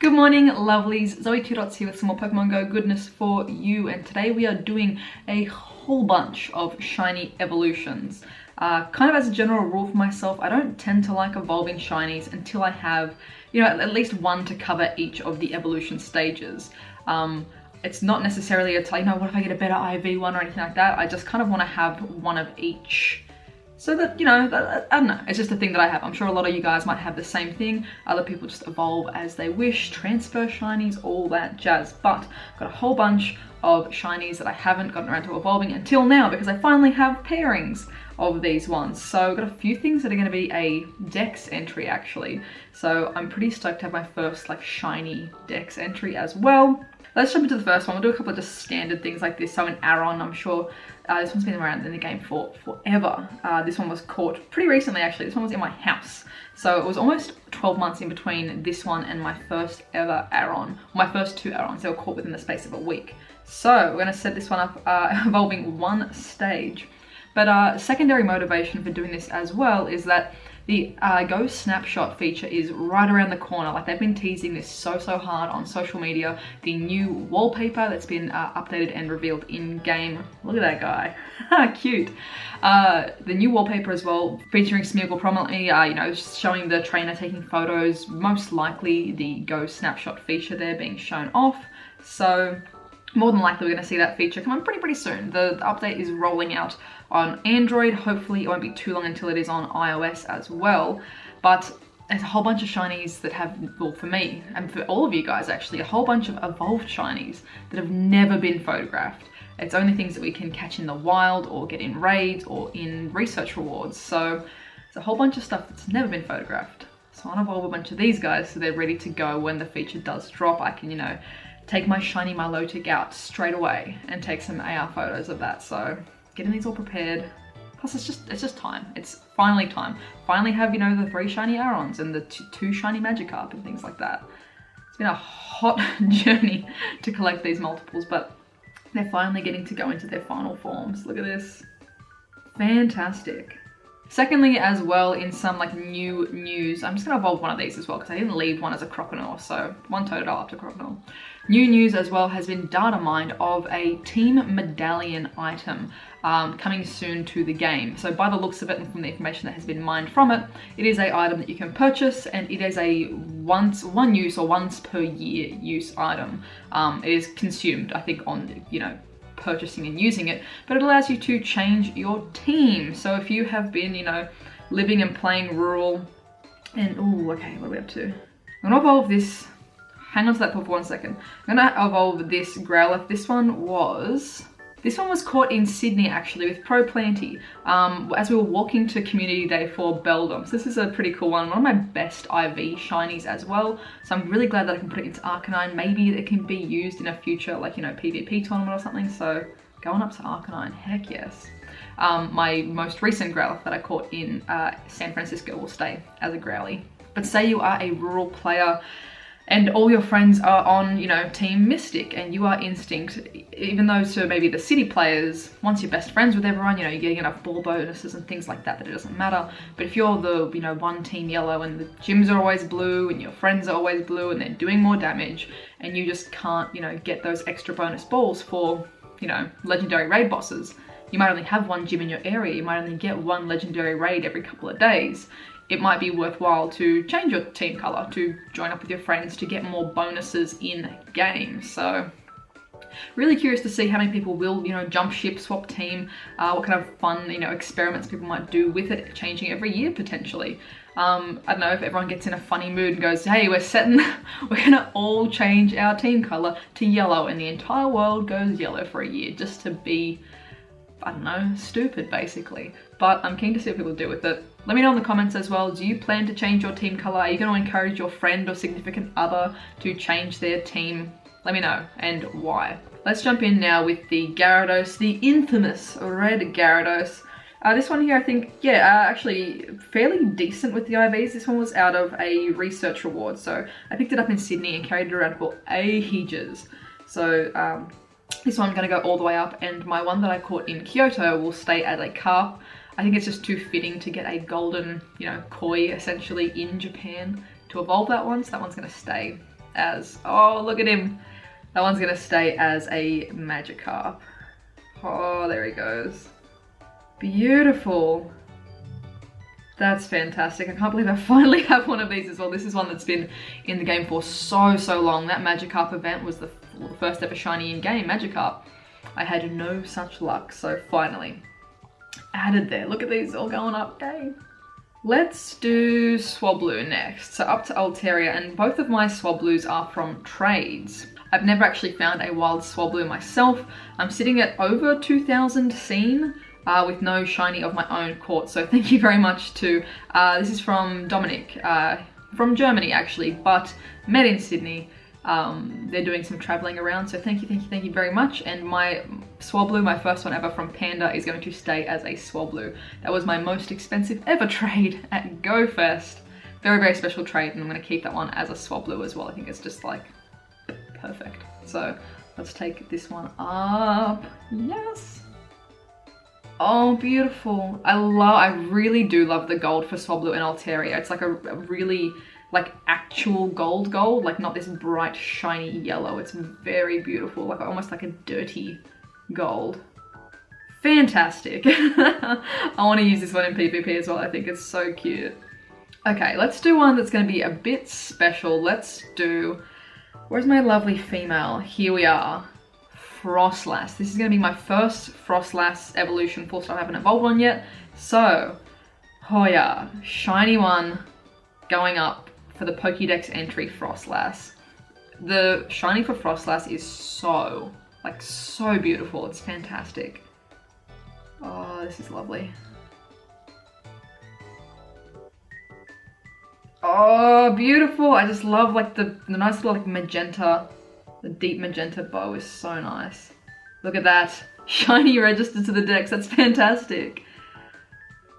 Good morning, lovelies. ZoëTwoDots here with some more Pokemon Go goodness for you, and today we are doing a whole bunch of shiny evolutions. Kind of as a general rule for myself, I don't tend to like evolving shinies until I have, at least one to cover each of the evolution stages. It's not necessarily a, what if I get a better IV one or anything like that. I just kind of want to have one of each. So that, I don't know, it's just a thing that I have. I'm sure a lot of you guys might have the same thing. Other people just evolve as they wish, transfer shinies, all that jazz. But I've got a whole bunch of shinies that I haven't gotten around to evolving until now because I finally have pairings of these ones. So I've got a few things that are going to be a Dex entry actually. So I'm pretty stoked to have my first shiny Dex entry as well. Let's jump into the first one. We'll do a couple of just standard things like this. So an Aron, I'm sure this one's been around in the game for forever. This one was caught pretty recently actually. This one was in my house. So it was almost 12 months in between this one and my first ever Aron. My first two Arons, they were caught within the space of a week. So we're going to set this one up evolving one stage. But secondary motivation for doing this as well is that the GO Snapshot feature is right around the corner. Like, they've been teasing this so hard on social media. The new wallpaper that's been updated and revealed in game. Look at that guy, cute. The new wallpaper as well, featuring Smeargle prominently, showing the trainer taking photos, most likely the GO Snapshot feature there being shown off. So more than likely we're going to see that feature come on pretty soon. The update is rolling out on Android. Hopefully it won't be too long until it is on iOS as well. But there's a whole bunch of shinies that have, well, for me and for all of you guys actually, a whole bunch of evolved shinies that have never been photographed. It's only things that we can catch in the wild or get in raids or in research rewards. So there's a whole bunch of stuff that's never been photographed. So I want to evolve a bunch of these guys so they're ready to go when the feature does drop. I can, take my shiny Milotic out straight away and take some AR photos of that. So getting these all prepared. Plus it's just time. It's finally time. Finally have, the 3 shiny Arons and the 2 shiny Magikarp and things like that. It's been a hot journey to collect these multiples, but they're finally getting to go into their final forms. Look at this. Fantastic. Secondly, as well, in some new news, I'm just gonna evolve one of these as well because I didn't leave one as a Crocodile, so one Totodile up to Crocodile. New news as well has been data mined of a team medallion item coming soon to the game. So by the looks of it and from the information that has been mined from it, it is an item that you can purchase and it is a one use or once per year use item. It is consumed, I think, on, purchasing and using it, but it allows you to change your team. So if you have been, living and playing rural and, oh, okay, what are we up to? I'm gonna evolve this, hang on to that for 1 second. I'm gonna evolve this Growlithe. This one was caught in Sydney actually with Pro Planty as we were walking to Community Day for Beldum. So this is a pretty cool one of my best IV shinies as well. So I'm really glad that I can put it into Arcanine. Maybe it can be used in a future PvP tournament or something. So going up to Arcanine, heck yes. My most recent Growlithe that I caught in San Francisco will stay as a Growly. But say you are a rural player and all your friends are on, Team Mystic and you are Instinct, even though to maybe the city players, once you're best friends with everyone, you're getting enough ball bonuses and things like that, that it doesn't matter. But if you're the, one Team Yellow and the gyms are always blue and your friends are always blue and they're doing more damage and you just can't, get those extra bonus balls for, legendary raid bosses, you might only have one gym in your area, you might only get one legendary raid every couple of days. It might be worthwhile to change your team color, to join up with your friends, to get more bonuses in game. So really curious to see how many people will, jump ship, swap team, what kind of fun, experiments people might do with it, changing every year potentially. I don't know if everyone gets in a funny mood and goes, hey, we're gonna all change our team color to yellow and the entire world goes yellow for a year just to be, I don't know, stupid basically. But I'm keen to see what people do with it. Let me know in the comments as well. Do you plan to change your team color? Are you going to encourage your friend or significant other to change their team? Let me know and why. Let's jump in now with the Gyarados, the infamous red Gyarados. This one here, I think, actually fairly decent with the IVs. This one was out of a research reward. So I picked it up in Sydney and carried it around for ages. So this one's going to go all the way up, and my one that I caught in Kyoto will stay as a carp. I think it's just too fitting to get a golden, koi essentially in Japan to evolve that one, so that one's going to stay. as, oh, look at him. That one's gonna stay as a Magikarp. Oh, there he goes. Beautiful. That's fantastic. I can't believe I finally have one of these as well. This is one that's been in the game for so long. That Magikarp event was the first ever shiny in-game Magikarp. I had no such luck, so finally added there. Look at these all going up, yay. Let's do Swablu next. So up to Altaria, and both of my Swablus are from trades. I've never actually found a wild Swablu myself. I'm sitting at over 2,000 seen with no shiny of my own caught. So thank you very much to, this is from Dominic, from Germany actually, but met in Sydney. They're doing some traveling around, so thank you very much. And my Swablu, my first one ever from Panda, is going to stay as a Swablu. That was my most expensive ever trade at Go Fest. Very special trade, and I'm going to keep that one as a Swablu as well. I think it's just like perfect. So let's take this one up. Yes. Oh, beautiful. I really do love the gold for Swablu and Altaria. It's like a really like actual gold, like not this bright shiny yellow. It's very beautiful, like almost like a dirty gold. Fantastic. I want to use this one in PvP as well. I think it's so cute. Okay, let's do one that's going to be a bit special. Let's do, where's my lovely female? Here we are. Frostlast. This is going to be my first Frostlast evolution. Full stop. I haven't evolved one yet. So, oh yeah, shiny one going up for the PokéDex entry Frostlast. The shiny for Frostlast is so beautiful. It's fantastic. Oh, this is lovely. Oh, beautiful. I just love like the nice little like magenta. The deep magenta bow is so nice. Look at that. Shiny registered to the dex. That's fantastic.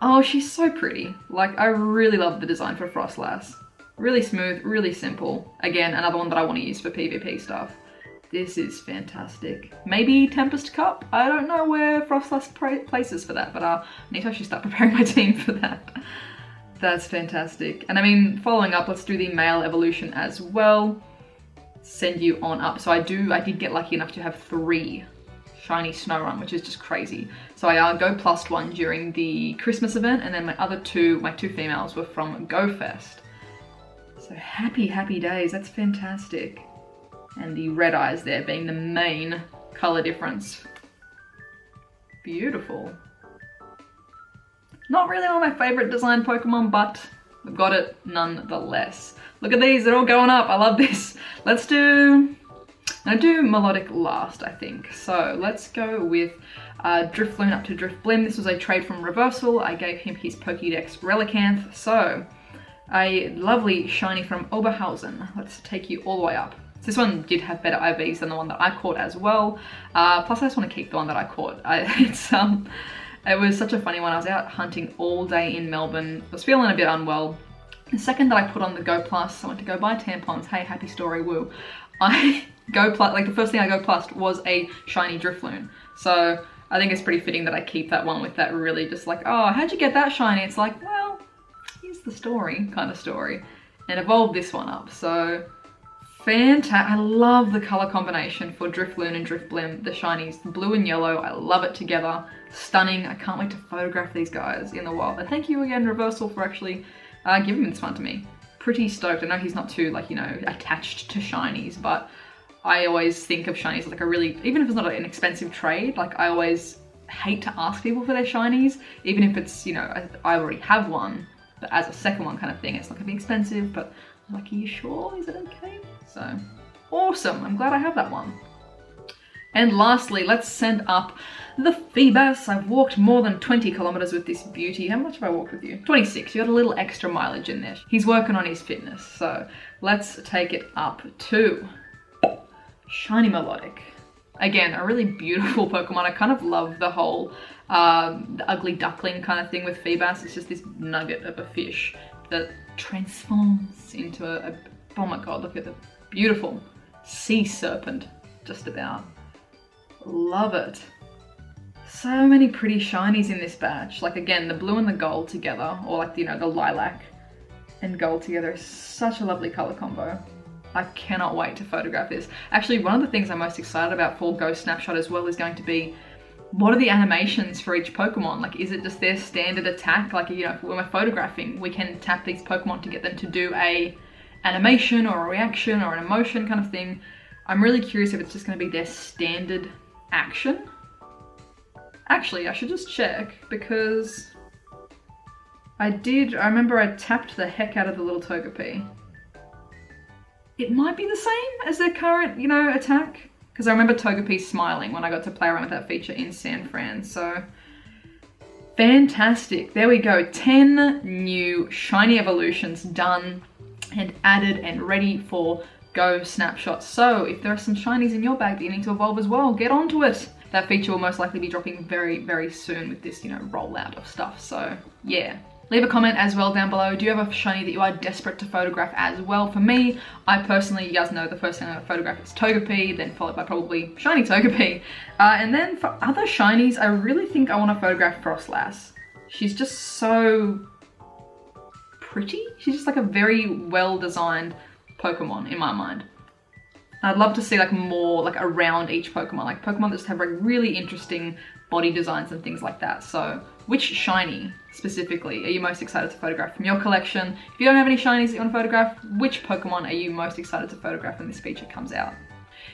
Oh, she's so pretty. Like, I really love the design for Frostlast. Really smooth, really simple. Again, another one that I want to use for PvP stuff. This is fantastic. Maybe Tempest Cup? I don't know where Frostlast places for that, but I need to actually start preparing my team for that. That's fantastic. And I mean, following up, let's do the male evolution as well. Send you on up. So I did get lucky enough to have 3 shiny Snorunt, which is just crazy. So I Go Plus one during the Christmas event, and then my two females were from Go Fest. So happy days. That's fantastic. And the red eyes there being the main color difference. Beautiful. Not really one of my favorite design Pokemon, but I've got it nonetheless. Look at these, they're all going up. I love this. Let's do, I'll do Melodic last, I think. So let's go with Drifloon up to Drifblim. This was a trade from Reversal. I gave him his Pokédex Relicanth. So a lovely shiny from Oberhausen. Let's take you all the way up. So this one did have better IVs than the one that I caught as well. Plus I just want to keep the one that I caught. It was such a funny one. I was out hunting all day in Melbourne. I was feeling a bit unwell. The second that I put on the Go Plus, I went to go buy tampons. Hey, happy story, woo. The first thing I Go Plus was a shiny Drifloon. So I think it's pretty fitting that I keep that one with that really just like, oh, how'd you get that shiny? It's like, well, here's the story, kind of story. And evolved this one up. So fantastic. I love the color combination for Drifloon and Drifblim. The shinies, blue and yellow. I love it together. Stunning. I can't wait to photograph these guys in the wild. And thank you again, Reversal, for actually giving this one to me. Pretty stoked. I know he's not too, like, you know, attached to shinies, but I always think of shinies as like a really, even if it's not an expensive trade, like I always hate to ask people for their shinies, even if it's, you know, I already have one, but as a second one kind of thing, it's not gonna be expensive, but I'm like, are you sure? Is it okay? So, awesome. I'm glad I have that one. And lastly, let's send up the Phoebus. I've walked more than 20 kilometers with this beauty. How much have I walked with you? 26. You got a little extra mileage in there. He's working on his fitness. So let's take it up to Shiny Melodic. Again, a really beautiful Pokemon. I kind of love the whole the ugly duckling kind of thing with Phoebus. It's just this nugget of a fish that transforms into a oh my god, look at the beautiful sea serpent, just about. Love it. So many pretty shinies in this batch. Like again, the blue and the gold together, or like, you know, the lilac and gold together is such a lovely color combo. I cannot wait to photograph this. Actually, one of the things I'm most excited about for GO Snapshot as well is going to be, what are the animations for each Pokemon? Like, is it just their standard attack? Like, you know, when we're photographing, we can tap these Pokemon to get them to do a animation or a reaction or an emotion kind of thing. I'm really curious if it's just going to be their standard action. Actually, I should just check, because I remember I tapped the heck out of the little Togepi. It might be the same as their current, you know, attack. Because I remember Togepi smiling when I got to play around with that feature in San Fran, so fantastic. There we go, 10 new shiny evolutions done and added and ready for GO Snapshot. So if there are some shinies in your bag that you need to evolve as well, get onto it. That feature will most likely be dropping very, very soon with this, you know, rollout of stuff. So yeah. Leave a comment as well down below. Do you have a shiny that you are desperate to photograph as well? For me, I personally, you guys know the first thing I'm gonna photograph is Togepi, then followed by probably shiny Togepi. And then for other shinies, I really think I want to photograph Frostlast. She's just so pretty. She's just like a very well-designed Pokemon in my mind. I'd love to see like more like around each Pokemon, like Pokemon that just have like really interesting body designs and things like that. So which shiny specifically are you most excited to photograph from your collection? If you don't have any shinies that you want to photograph, which Pokemon are you most excited to photograph when this feature comes out?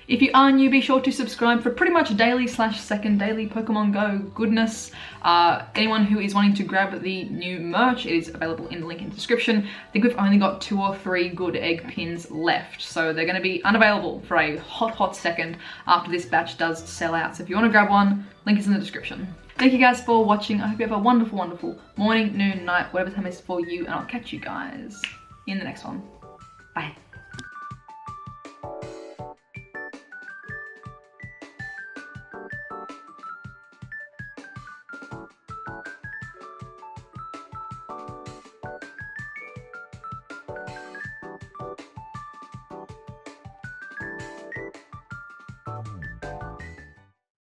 If you are new, be sure to subscribe for pretty much daily / second daily Pokemon Go goodness. Anyone who is wanting to grab the new merch, it is available in the link in the description. I think we've only got 2 or 3 good egg pins left, so they're going to be unavailable for a hot second after this batch does sell out. So if you want to grab one, link is in the description. Thank you guys for watching. I hope you have a wonderful, wonderful morning, noon, night, whatever time it is for you, and I'll catch you guys in the next one. Bye.